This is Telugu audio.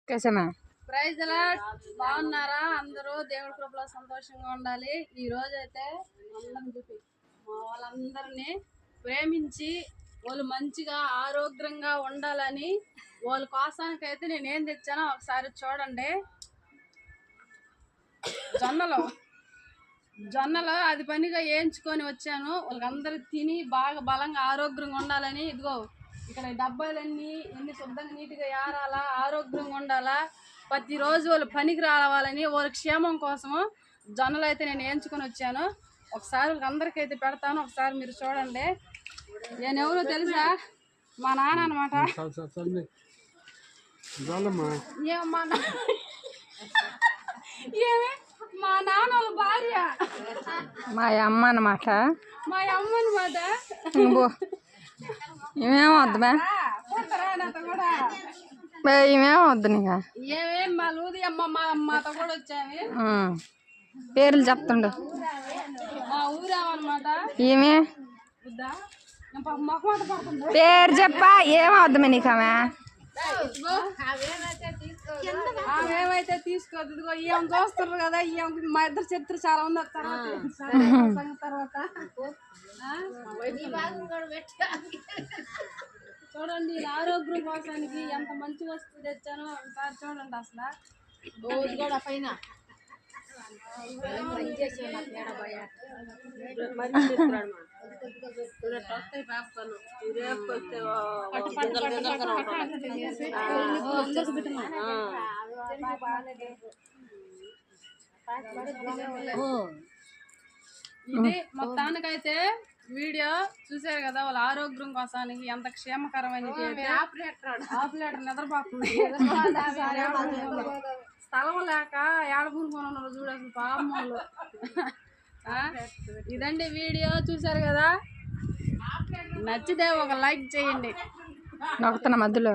Praise lord. బాగున్నారా అందరూ? దేవుడి కృపలో సంతోషంగా ఉండాలి. ఈ రోజు అయితే మా వాళ్ళందరినీ ప్రేమించి వాళ్ళు మంచిగా ఆరోగ్యంగా ఉండాలని వాళ్ళ కోసానికైతే నేను ఏం తెచ్చానో ఒకసారి చూడండి. జొన్నలు అది పనిగా వేయించుకొని వచ్చాను. వాళ్ళకందరూ తిని బాగా బలంగా ఆరోగ్యంగా ఉండాలని. ఇదిగో ఇక్కడ డబ్బాలన్నీ ఎన్ని శుభ్రంగా నీట్గా ఏరాలా, ఆరోగ్యంగా ఉండాలా, ప్రతిరోజు వాళ్ళు పనికి రావాలని వాళ్ళ క్షేమం కోసము జొన్నలు అయితే నేను వేయించుకొని వచ్చాను. ఒకసారి అందరికైతే పెడతాను, ఒకసారి మీరు చూడండి. నేను ఎవరో తెలుసా? మా నాన్న అనమాట. మా నాన్న వాళ్ళ భార్య, మా అమ్మ అనమాట. మా అమ్మ అనమాట. ఇవేమొద్దు ఇవేమొద్దు నీకు. ఏమేం మా లూది అమ్మ మా అమ్మతో కూడా వచ్చావి. పేర్లు చెప్తుండు. మా ఊరేమన్నమాట. ఏమే పేరు చెప్పా. ఏమవుద్దు నీకు? ఆమెమైతే తీసుకోవద్దు. ఇదిగో ఏం చూస్తారు కదా, మా ఇద్దరు చరిత్ర చాలా ఉంది. తర్వాత చూడండి, ఆరోగ్యం కోసానికి ఎంత మంచి వస్తువు తెచ్చానో ఒకసారి చూడండి. అసలు రోజు కూడా పైన ఇది మొత్తానికైతే వీడియో చూసారు కదా. వాళ్ళ ఆరోగ్యం కోసానికి ఎంత క్షేమకరమైనది. ఆపరేటర్ నిద్రపోతుంది. స్థలం లేక ఏడబూరుకొని చూడాలి పాపములు. ఇదండి వీడియో, చూసారు కదా. నచ్చితే ఒక లైక్ చేయండి. నొక్కుతున్న మధ్యలో